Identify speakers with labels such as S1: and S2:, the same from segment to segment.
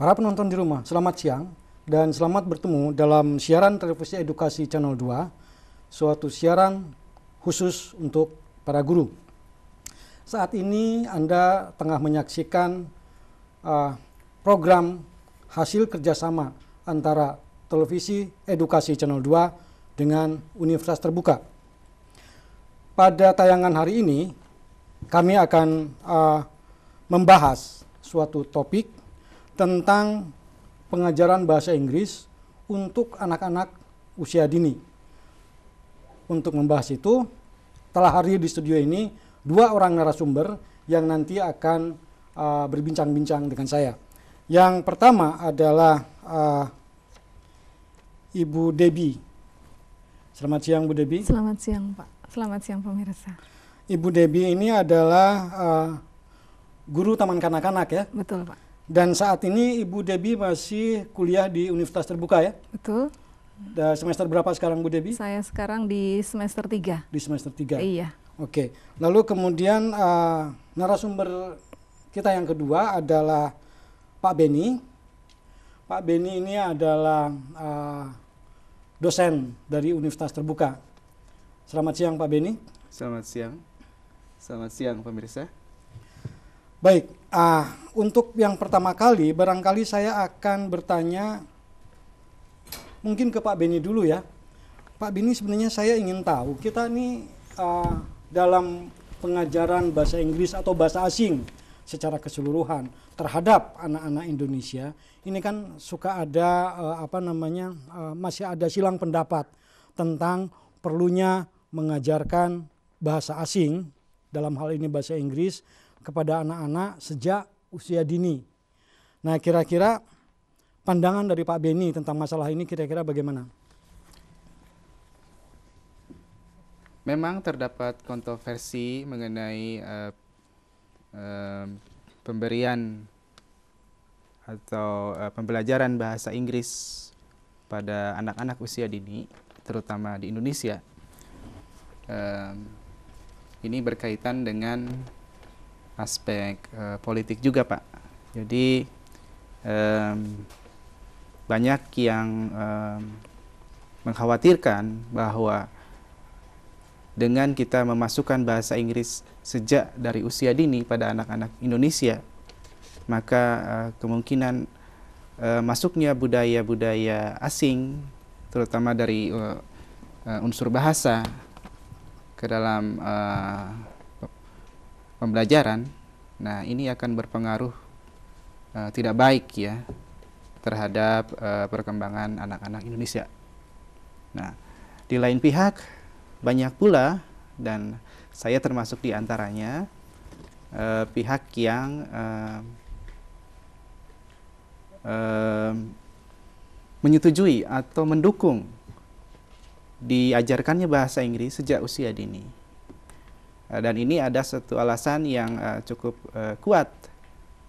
S1: Para penonton di rumah, selamat siang dan selamat bertemu dalam siaran televisi edukasi Channel 2, suatu siaran khusus untuk para guru. Saat ini Anda tengah menyaksikan program hasil kerjasama antara televisi edukasi Channel 2 dengan Universitas Terbuka. Pada tayangan hari ini, kami akan membahas suatu topik tentang pengajaran bahasa Inggris untuk anak-anak usia dini. Untuk membahas itu, telah hadir di studio ini dua orang narasumber yang nanti akan berbincang-bincang dengan saya. Yang pertama adalah Ibu Debbie. Selamat siang, Bu Debbie.
S2: Selamat siang, Pak. Selamat siang, pemirsa.
S1: Ibu Debbie ini adalah guru taman kanak-kanak ya?
S2: Betul, Pak.
S1: Dan saat ini Ibu Debbie masih kuliah di Universitas Terbuka ya?
S2: Betul.
S1: Semester berapa sekarang, Bu Debbie?
S2: Saya sekarang di semester 3.
S1: Di semester 3?
S2: Iya.
S1: Oke. Lalu kemudian narasumber kita yang kedua adalah Pak Beni. Pak Beni ini adalah dosen dari Universitas Terbuka. Selamat siang, Pak Beni.
S3: Selamat siang. Selamat siang, pemirsa.
S1: Baik, untuk yang pertama kali, barangkali saya akan bertanya mungkin ke Pak Beni dulu ya. Pak Beni, sebenarnya saya ingin tahu, kita ini dalam pengajaran bahasa Inggris atau bahasa asing secara keseluruhan terhadap anak-anak Indonesia, ini kan suka ada masih ada silang pendapat tentang perlunya mengajarkan bahasa asing, dalam hal ini bahasa Inggris, kepada anak-anak sejak usia dini. Nah, kira-kira pandangan dari Pak Beni tentang masalah ini kira-kira bagaimana?
S3: Memang terdapat kontroversi mengenai pemberian atau pembelajaran bahasa Inggris pada anak-anak usia dini, terutama di Indonesia. Ini berkaitan dengan aspek politik juga, Pak. Jadi banyak yang mengkhawatirkan bahwa dengan kita memasukkan bahasa Inggris sejak dari usia dini pada anak-anak Indonesia, maka kemungkinan masuknya budaya-budaya asing, terutama dari unsur bahasa, ke dalam pembelajaran, nah ini akan berpengaruh tidak baik ya terhadap perkembangan anak-anak Indonesia. Nah, di lain pihak banyak pula, dan saya termasuk di antaranya, pihak yang menyetujui atau mendukung diajarkannya bahasa Inggris sejak usia dini. Dan ini ada satu alasan yang cukup kuat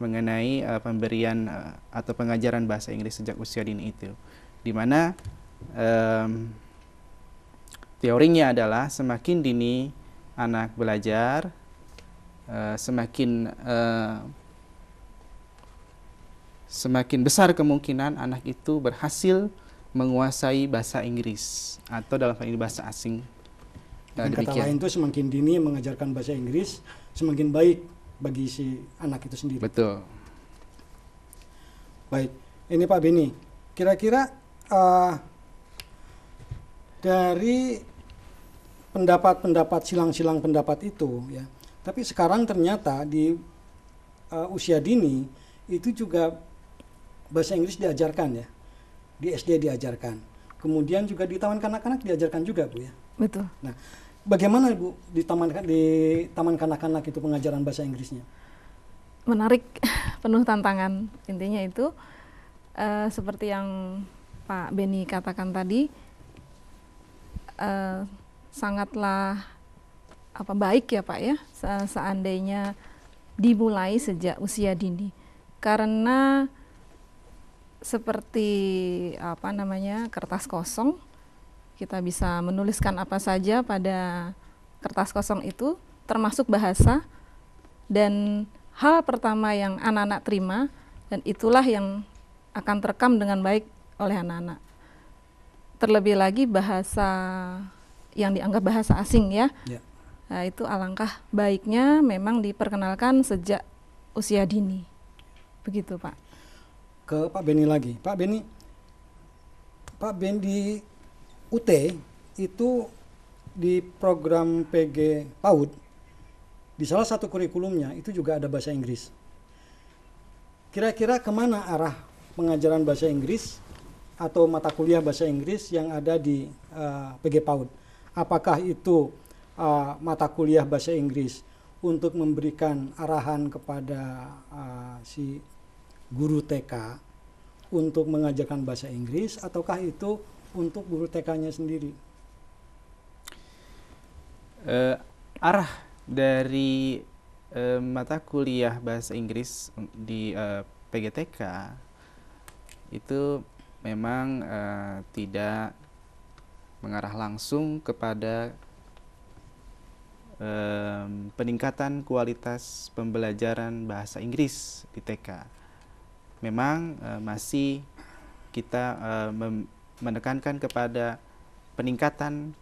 S3: mengenai pemberian atau pengajaran bahasa Inggris sejak usia dini itu, di mana teorinya adalah semakin dini anak belajar, semakin besar kemungkinan anak itu berhasil menguasai bahasa Inggris atau dalam hal ini bahasa asing.
S1: Dengan kata lain itu semakin dini mengajarkan bahasa Inggris, semakin baik bagi si anak itu sendiri.
S3: Betul.
S1: Baik, ini Pak Beni, kira-kira dari pendapat-pendapat silang-silang pendapat itu ya, tapi sekarang ternyata di usia dini itu juga bahasa Inggris diajarkan ya, di SD diajarkan, kemudian juga di taman kanak-kanak diajarkan juga, Bu ya.
S2: Betul.
S1: Nah, bagaimana Bu di taman kanak-kanak itu pengajaran bahasa Inggrisnya?
S2: Menarik, penuh tantangan. Intinya itu seperti yang Pak Beni katakan tadi, sangatlah baik ya Pak ya, seandainya dimulai sejak usia dini, karena seperti kertas kosong, kita bisa menuliskan apa saja pada kertas kosong itu, termasuk bahasa, dan hal pertama yang anak-anak terima, dan itulah yang akan terekam dengan baik oleh anak-anak. Terlebih lagi bahasa yang dianggap bahasa asing ya.
S1: Ya.
S2: Nah, itu alangkah baiknya memang diperkenalkan sejak usia dini. Begitu, Pak.
S1: Ke Pak Beni lagi. Pak Beni di UT itu di program PG PAUD, di salah satu kurikulumnya itu juga ada bahasa Inggris. Kira-kira kemana arah pengajaran bahasa Inggris atau mata kuliah bahasa Inggris yang ada di PG PAUD? Apakah itu mata kuliah bahasa Inggris untuk memberikan arahan kepada si guru TK untuk mengajarkan bahasa Inggris, ataukah itu untuk guru TK-nya sendiri?
S3: Arah dari mata kuliah bahasa Inggris di PGTK itu memang tidak mengarah langsung kepada peningkatan kualitas pembelajaran bahasa Inggris di TK. Memang masih kita menekankan kepada peningkatan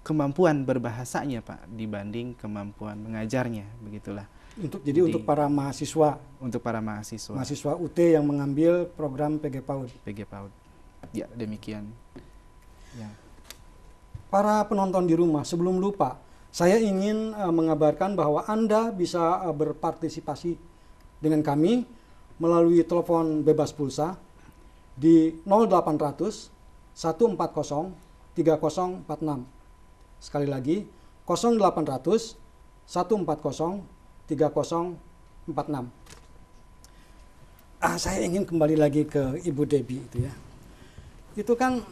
S3: kemampuan berbahasanya, Pak, dibanding kemampuan mengajarnya, begitulah.
S1: Jadi untuk para mahasiswa.
S3: Untuk para mahasiswa.
S1: Mahasiswa UT yang mengambil program PG PAUD.
S3: PG PAUD. Ya, demikian. Ya.
S1: Para penonton di rumah, sebelum lupa, saya ingin mengabarkan bahwa Anda bisa berpartisipasi dengan kami melalui telepon bebas pulsa di 0800 140 3046. Sekali lagi, 0800 140 3046. Saya ingin kembali lagi ke Ibu Debbie itu ya. Itu kan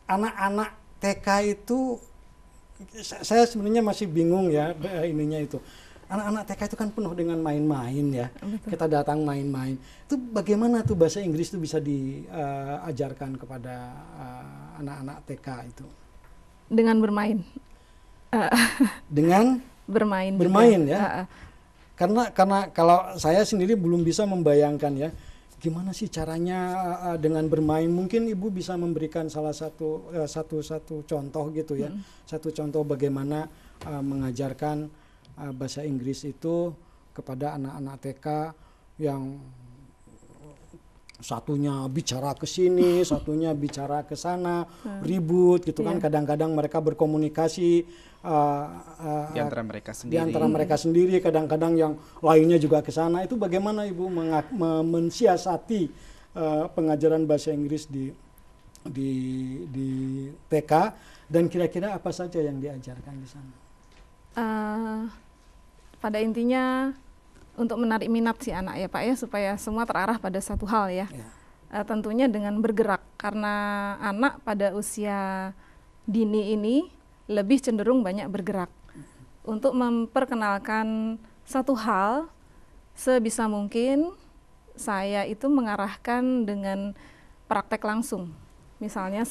S1: anak-anak TK itu, saya sebenarnya masih bingung ya ininya itu. Anak-anak TK itu kan penuh dengan main-main ya.
S2: Betul.
S1: Kita datang main-main. Itu bagaimana tuh bahasa Inggris itu bisa diajarkan kepada anak-anak TK itu?
S2: Dengan bermain.
S1: Dengan
S2: bermain
S1: ya. Karena kalau saya sendiri belum bisa membayangkan ya, gimana sih caranya dengan bermain. Mungkin Ibu bisa memberikan salah satu contoh gitu ya. Satu contoh bagaimana mengajarkan bahasa Inggris itu kepada anak-anak TK yang satunya bicara ke sini, satunya bicara ke sana, ribut gitu kan. Kadang-kadang mereka berkomunikasi
S3: di antara mereka sendiri.
S1: Di antara mereka sendiri, kadang-kadang yang lainnya juga ke sana. Itu bagaimana Ibu mensiasati pengajaran bahasa Inggris di TK, dan kira-kira apa saja yang diajarkan di sana?
S2: Pada intinya untuk menarik minat si anak ya Pak ya, supaya semua terarah pada satu hal ya. Tentunya dengan bergerak, karena anak pada usia dini ini lebih cenderung banyak bergerak. Untuk memperkenalkan satu hal, sebisa mungkin saya itu mengarahkan dengan praktek langsung. Misalnya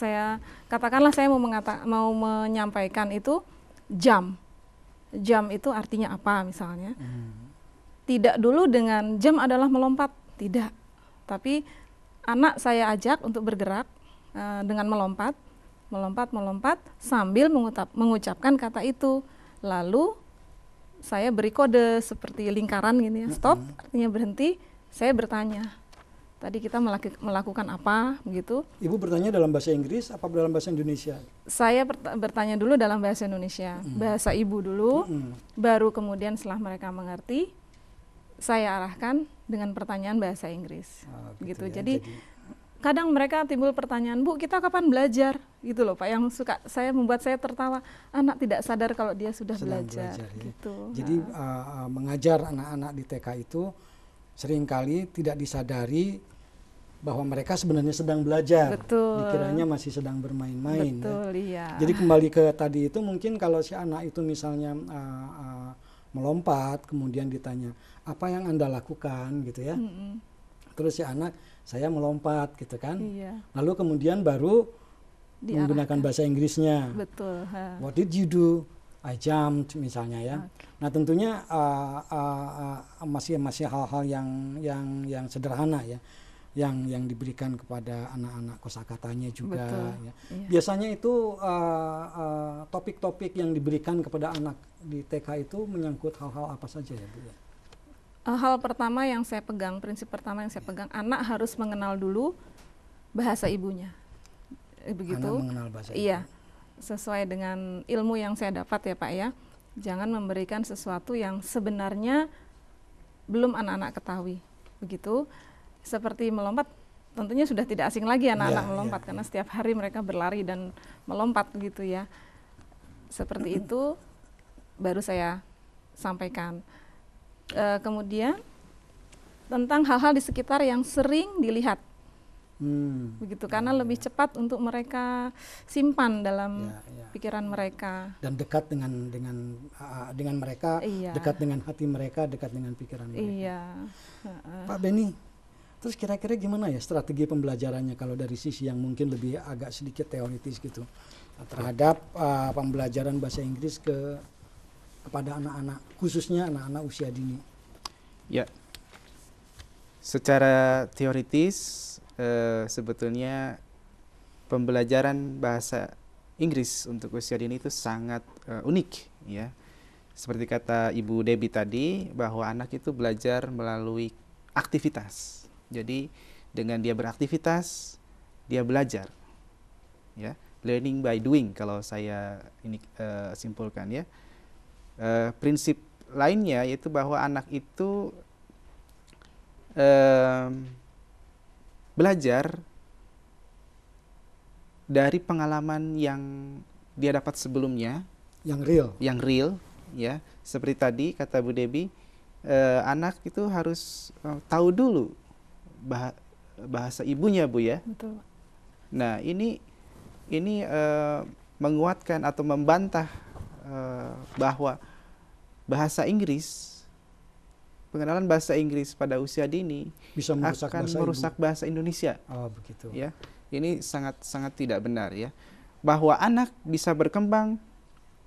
S2: katakanlah saya mau menyampaikan itu jam. Jam itu artinya apa misalnya. Tidak dulu dengan jam adalah melompat, tidak. Tapi anak saya ajak untuk bergerak dengan melompat sambil mengucapkan kata itu. Lalu saya beri kode seperti lingkaran gini ya, stop artinya berhenti. Saya bertanya, tadi kita melakukan apa begitu.
S1: Ibu bertanya dalam bahasa Inggris apa dalam bahasa Indonesia?
S2: Saya bertanya dulu dalam bahasa Indonesia, bahasa ibu dulu, baru kemudian setelah mereka mengerti, saya arahkan dengan pertanyaan bahasa Inggris. Gitu ya. Jadi kadang mereka timbul pertanyaan, Bu, kita kapan belajar? Gitu loh Pak, yang membuat saya tertawa. Anak tidak sadar kalau dia sudah belajar
S1: ya.
S2: gitu.
S1: Jadi mengajar anak-anak di TK itu seringkali tidak disadari bahwa mereka sebenarnya sedang belajar.
S2: Betul.
S1: Dikiranya masih sedang bermain-main.
S2: Betul, iya.
S1: Jadi kembali ke tadi itu, mungkin kalau si anak itu misalnya melompat, kemudian ditanya, apa yang Anda lakukan gitu ya. Terus si anak, saya melompat gitu kan.
S2: Iya.
S1: Lalu kemudian baru menggunakan bahasa Inggrisnya.
S2: Betul.
S1: What did you do? jam misalnya ya. Nah tentunya masih hal-hal yang sederhana ya, yang diberikan kepada anak-anak kosakatanya juga. Ya.
S2: Iya.
S1: Biasanya itu topik-topik yang diberikan kepada anak di TK itu menyangkut hal-hal apa saja ya Bu ya?
S2: Hal pertama yang saya pegang, prinsip pertama yang saya pegang, anak harus mengenal dulu bahasa ibunya. Begitu.
S1: Anak mengenal bahasa
S2: Iya. Sesuai dengan ilmu yang saya dapat ya Pak ya. Jangan memberikan sesuatu yang sebenarnya belum anak-anak ketahui. Begitu. Seperti melompat, tentunya sudah tidak asing lagi anak-anak melompat karena setiap hari mereka berlari dan melompat gitu ya. Seperti itu baru saya sampaikan. Kemudian tentang hal-hal di sekitar yang sering dilihat. Begitu, karena lebih cepat untuk mereka simpan dalam pikiran mereka dan
S1: dekat dengan mereka, dekat dengan hati mereka, dekat dengan pikiran mereka. Pak Beni, terus kira-kira gimana ya strategi pembelajarannya kalau dari sisi yang mungkin lebih agak sedikit teoritis gitu terhadap pembelajaran bahasa Inggris kepada anak-anak, khususnya anak-anak usia dini?
S3: Ya, secara teoritis sebetulnya pembelajaran bahasa Inggris untuk usia dini itu sangat unik ya. Seperti kata Ibu Debbie tadi, bahwa anak itu belajar melalui aktivitas. Jadi dengan dia beraktivitas, dia belajar. Ya, learning by doing kalau saya ini simpulkan ya. Prinsip lainnya yaitu bahwa anak itu belajar dari pengalaman yang dia dapat sebelumnya, yang real ya. Seperti tadi kata Bu Debbie, anak itu harus tahu dulu bahasa ibunya Bu ya.
S2: Betul.
S3: Nah ini menguatkan atau membantah bahwa bahasa Inggris, pengenalan bahasa Inggris pada usia dini
S1: bisa
S3: merusak bahasa Indonesia.
S1: Oh begitu.
S3: Ya, ini sangat tidak benar ya. Bahwa anak bisa berkembang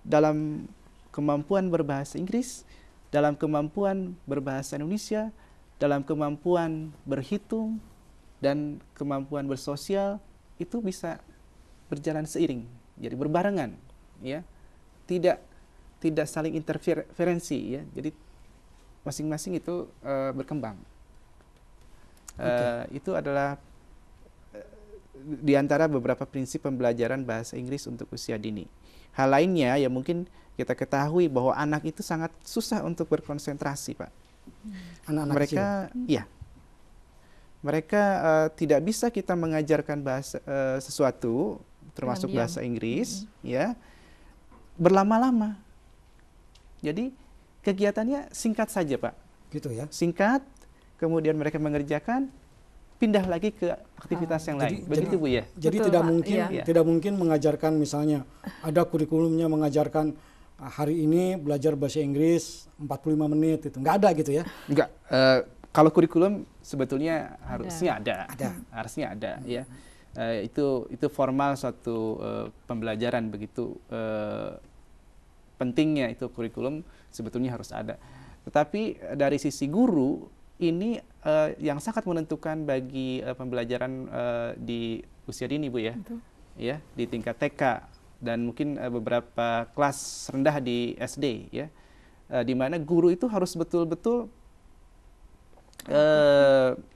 S3: dalam kemampuan berbahasa Inggris, dalam kemampuan berbahasa Indonesia, dalam kemampuan berhitung dan kemampuan bersosial, itu bisa berjalan seiring, jadi berbarengan ya. Tidak saling interferensi ya. Jadi masing-masing itu berkembang. Itu adalah di antara beberapa prinsip pembelajaran bahasa Inggris untuk usia dini. Hal lainnya ya mungkin kita ketahui bahwa anak itu sangat susah untuk berkonsentrasi, Pak.
S1: Anak-anak
S3: mereka kecil. Ya. Mereka tidak bisa kita mengajarkan bahasa sesuatu termasuk bahasa Inggris ya berlama-lama. Jadi kegiatannya singkat saja, Pak.
S1: Gitu ya.
S3: Singkat, kemudian mereka mengerjakan, pindah lagi ke aktivitas yang lain. Begitu Bu ya.
S1: Jadi betul, tidak mungkin mengajarkan misalnya ada kurikulumnya mengajarkan hari ini belajar bahasa Inggris 45 menit itu. Enggak ada gitu ya.
S3: Enggak. Kalau kurikulum sebetulnya harusnya ada. Harusnya ada ya. Itu formal suatu pembelajaran begitu pentingnya itu kurikulum sebetulnya harus ada. Tetapi dari sisi guru ini yang sangat menentukan bagi pembelajaran di usia dini Bu ya.
S2: Betul.
S3: Ya, di tingkat TK dan mungkin beberapa kelas rendah di SD ya. Di mana guru itu harus betul-betul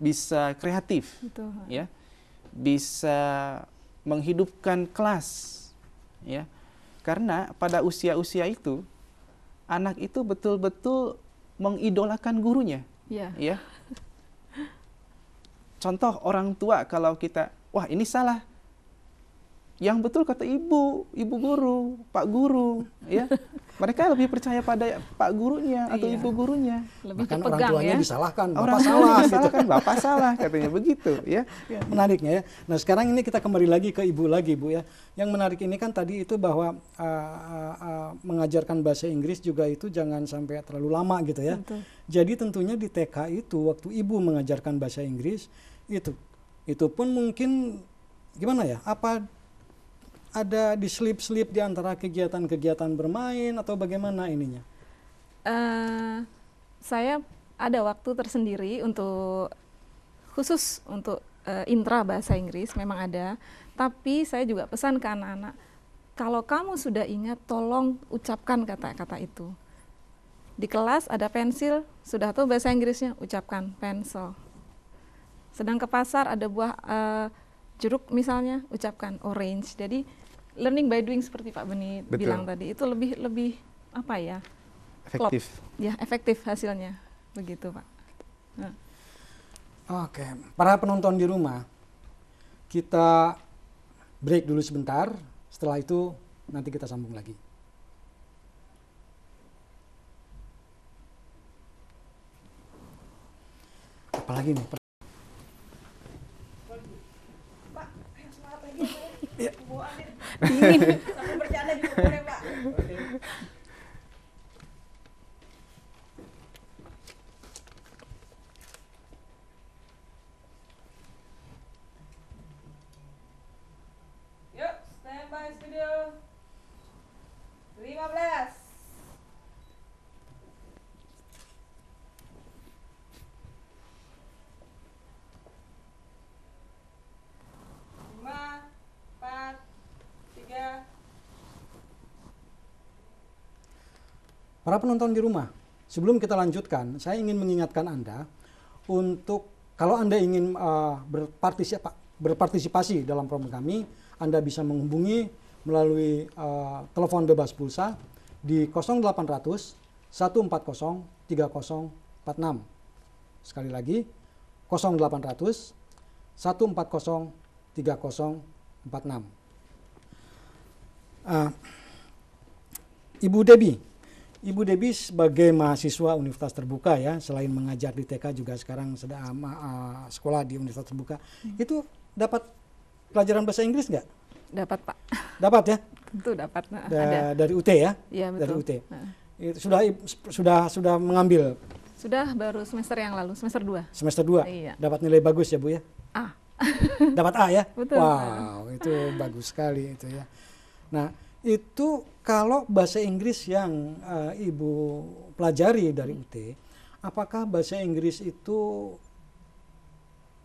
S3: bisa kreatif.
S2: Betul.
S3: Ya. Bisa menghidupkan kelas ya. Karena pada usia-usia itu anak itu betul-betul mengidolakan gurunya. Ya. Contoh orang tua kalau kita, wah ini salah. Yang betul kata ibu guru, pak guru, ya. Mereka lebih percaya pada pak gurunya atau ibu gurunya.
S1: Lebih bahkan orang tuanya disalahkan,
S3: bapak salah, disalahkan, bapak salah, katanya begitu, ya.
S1: Menariknya ya. Nah sekarang ini kita kembali lagi ke ibu lagi Bu ya. Yang menarik ini kan tadi itu bahwa mengajarkan bahasa Inggris juga itu jangan sampai terlalu lama gitu ya.
S2: Betul.
S1: Jadi tentunya di TK itu waktu ibu mengajarkan bahasa Inggris itu pun mungkin gimana ya? Apa ada diselip-selip di antara kegiatan-kegiatan bermain atau bagaimana ininya?
S2: Saya ada waktu tersendiri untuk khusus untuk intra bahasa Inggris, memang ada. Tapi saya juga pesan ke anak-anak, kalau kamu sudah ingat, tolong ucapkan kata-kata itu. Di kelas ada pensil, sudah tahu bahasa Inggrisnya, ucapkan pencil. Sedang ke pasar ada buah jeruk misalnya, ucapkan orange. Jadi learning by doing seperti Pak Beni bilang tadi, itu lebih apa ya?
S3: Efektif.
S2: Ya, efektif hasilnya. Begitu, Pak. Nah.
S1: Oke, para penonton di rumah, kita break dulu sebentar. Setelah itu nanti kita sambung lagi. Apalagi nih?
S4: Pak, ayo semangat lagi ya, Pak. Bawa air.
S2: Dingin.
S4: Sambil bercanda juga boleh, Pak. Yuk, standby studio. 15. Lima, 4, 3.
S1: Para penonton di rumah, sebelum kita lanjutkan, saya ingin mengingatkan Anda untuk kalau Anda ingin berpartisipasi dalam program kami, Anda bisa menghubungi melalui telepon bebas pulsa di 0800 140 3046. Sekali lagi, 0800 140 3046. Ibu Debbie sebagai mahasiswa Universitas Terbuka ya, selain mengajar di TK juga sekarang sedang sekolah di Universitas Terbuka. Itu dapat pelajaran bahasa Inggris nggak?
S2: Dapat, Pak.
S1: Dapat ya?
S2: Tentu dapat. Nah,
S1: Da-
S2: ada.
S1: Dari UT ya?
S2: Iya,
S1: Dari
S2: betul.
S1: UT.
S2: Nah.
S1: Itu sudah mengambil
S2: Sudah baru semester yang lalu, semester 2.
S1: semester 2.
S2: Iya.
S1: Dapat nilai bagus ya, Bu ya?
S2: Ah,
S1: Dapat A ya?
S2: Betul.
S1: Wow, itu bagus sekali itu ya. Nah, itu kalau bahasa Inggris yang Ibu pelajari dari UT, apakah bahasa Inggris itu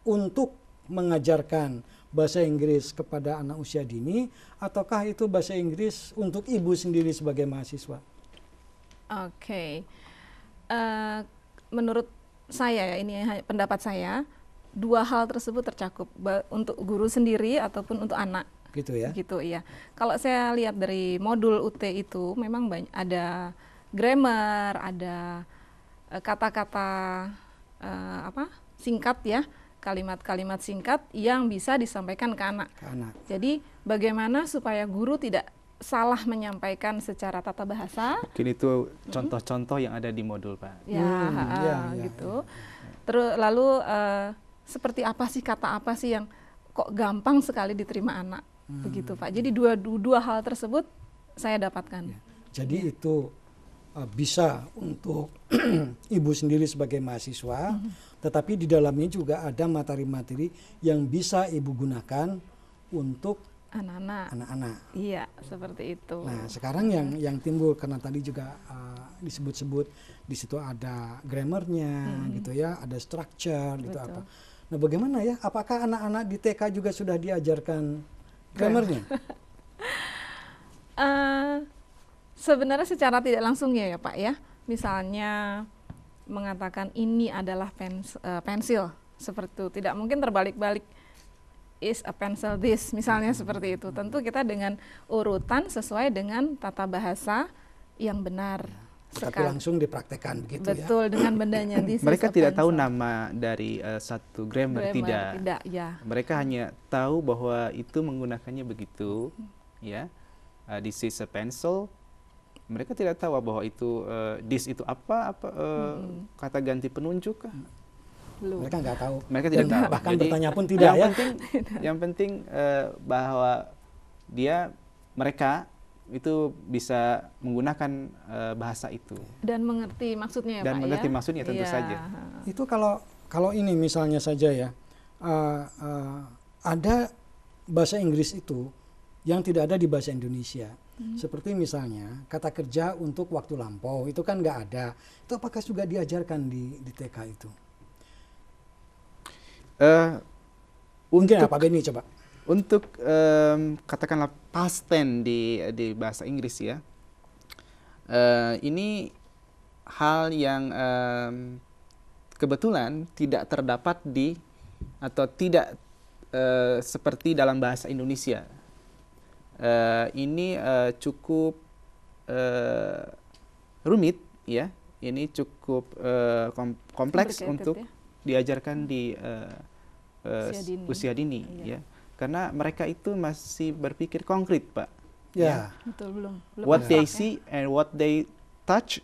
S1: untuk mengajarkan bahasa Inggris kepada anak usia dini, ataukah itu bahasa Inggris untuk Ibu sendiri sebagai mahasiswa?
S2: oke. Menurut saya ya, ini pendapat saya, dua hal tersebut tercakup untuk guru sendiri ataupun untuk anak.
S1: Gitu ya?
S2: Gitu, iya. Kalau saya lihat dari modul UT itu memang ada grammar, ada kata-kata singkat ya, kalimat-kalimat singkat yang bisa disampaikan ke anak.
S1: Ke anak.
S2: Jadi bagaimana supaya guru tidak salah menyampaikan secara tata bahasa.
S3: Mungkin itu contoh-contoh yang ada di modul, Pak.
S2: Ya, gitu. Terus lalu seperti apa sih, kata apa sih yang kok gampang sekali diterima anak, begitu Pak. Jadi dua hal tersebut saya dapatkan.
S1: Ya. Jadi itu bisa untuk Ibu sendiri sebagai mahasiswa, tetapi di dalamnya juga ada materi-materi yang bisa Ibu gunakan untuk anak-anak.
S2: Iya, seperti itu.
S1: Nah, sekarang yang timbul karena tadi juga disebut-sebut di situ ada grammarnya gitu ya, ada structure gitu apa. Nah, bagaimana ya? Apakah anak-anak di TK juga sudah diajarkan grammarnya?
S2: Sebenarnya secara tidak langsung ya Pak ya. Misalnya mengatakan ini adalah pensil, seperti itu. Tidak mungkin terbalik-balik. Is a pencil this, misalnya seperti itu. Tentu kita dengan urutan sesuai dengan tata bahasa yang benar.
S1: Tapi langsung dipraktekkan begitu ya.
S2: Betul, dengan bendanya.
S3: Mereka tidak tahu nama dari satu grammar, tidak.
S2: Ya.
S3: Mereka hanya tahu bahwa itu menggunakannya begitu, ya. This is a pencil. Mereka tidak tahu bahwa itu this itu apa kata ganti penunjuk.
S1: Mereka nggak tahu.
S3: Mereka tidak tahu.
S1: Bahkan
S3: Jadi,
S1: bertanya pun tidak ya.
S3: Yang penting bahwa mereka itu bisa menggunakan bahasa itu
S2: dan mengerti maksudnya ya
S3: dan
S2: Pak
S3: mengerti
S2: ya?
S3: maksudnya tentu saja.
S1: Itu kalau ini misalnya saja ya, ada bahasa Inggris itu yang tidak ada di bahasa Indonesia. Seperti misalnya kata kerja untuk waktu lampau itu kan nggak ada. Itu apakah juga diajarkan di TK itu? Mungkin
S3: Untuk
S1: Pak Beni coba.
S3: Untuk katakanlah past tense di bahasa Inggris ya, ini hal yang kebetulan tidak terdapat atau tidak seperti dalam bahasa Indonesia. Ini cukup rumit ya, ini cukup kompleks untuk diajarkan di usia dini ya. Karena mereka itu masih berpikir konkret, Pak.
S1: Ya.
S2: Betul, belum
S3: What they
S2: abstrak,
S3: see and what they touch,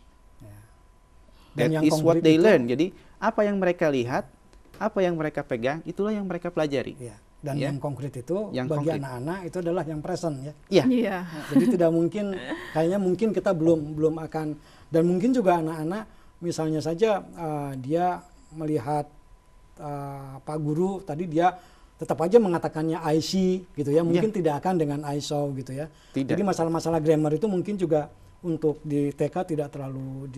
S1: Dan
S3: that
S1: yang
S3: is what
S1: konkret
S3: they
S1: itu-
S3: learn. Jadi apa yang mereka lihat, apa yang mereka pegang, itulah yang mereka pelajari.
S1: Ya. Dan
S3: Ya.
S1: yang konkret itu
S3: Yang
S1: bagi
S3: konkret.
S1: anak-anak itu adalah yang present ya.
S3: Iya.
S2: Iya.
S1: Jadi tidak mungkin, kayaknya mungkin kita belum akan, dan mungkin juga anak-anak misalnya saja dia melihat Pak Guru tadi dia tetap aja mengatakannya I see gitu ya, mungkin tidak akan dengan I saw gitu ya.
S3: Tidak.
S1: Jadi masalah-masalah grammar itu mungkin juga untuk di TK tidak terlalu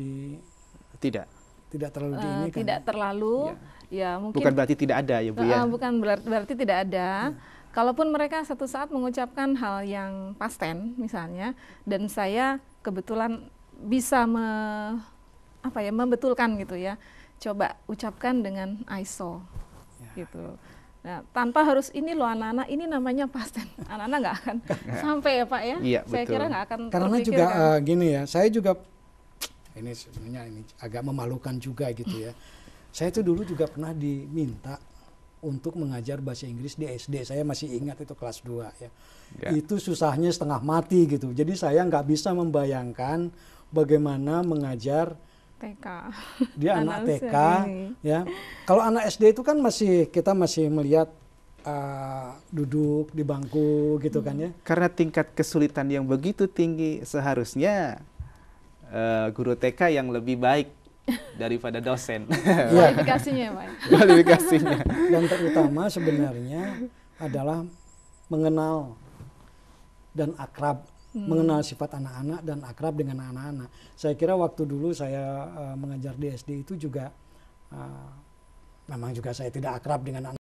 S3: Tidak.
S1: ini kan.
S2: Tidak terlalu, ya mungkin
S3: Bukan berarti tidak ada ya, Bu ya.
S2: bukan berarti tidak ada. Kalaupun mereka satu saat mengucapkan hal yang past tense misalnya, dan saya kebetulan bisa membetulkan gitu ya, coba ucapkan dengan I saw gitu. Nah, tanpa harus ini loh anak-anak, ini namanya past tense. Anak-anak nggak akan sampai ya Pak ya.
S3: Iya,
S2: Saya
S3: betul.
S2: kira nggak akan
S1: Karena juga
S2: terpikirkan.
S1: gini ya, saya juga ini sebenarnya ini agak memalukan juga gitu ya. Saya itu dulu juga pernah diminta untuk mengajar bahasa Inggris di SD. Saya masih ingat itu kelas 2 ya.
S3: Ya.
S1: Itu susahnya setengah mati gitu. Jadi saya nggak bisa membayangkan bagaimana mengajar
S2: TK.
S1: dia anak
S2: usia
S1: TK
S2: dini.
S1: ya. Kalau anak SD itu kan kita masih melihat duduk di bangku gitu kan ya.
S3: Karena tingkat kesulitan yang begitu tinggi, seharusnya guru TK yang lebih baik daripada dosen.
S2: Kualifikasinya ya Pak.
S3: Kualifikasinya.
S1: Dan terutama sebenarnya adalah mengenal dan akrab, mengenal sifat anak-anak dan akrab dengan anak-anak. Saya kira waktu dulu saya mengajar di SD itu juga memang juga saya tidak akrab dengan anak.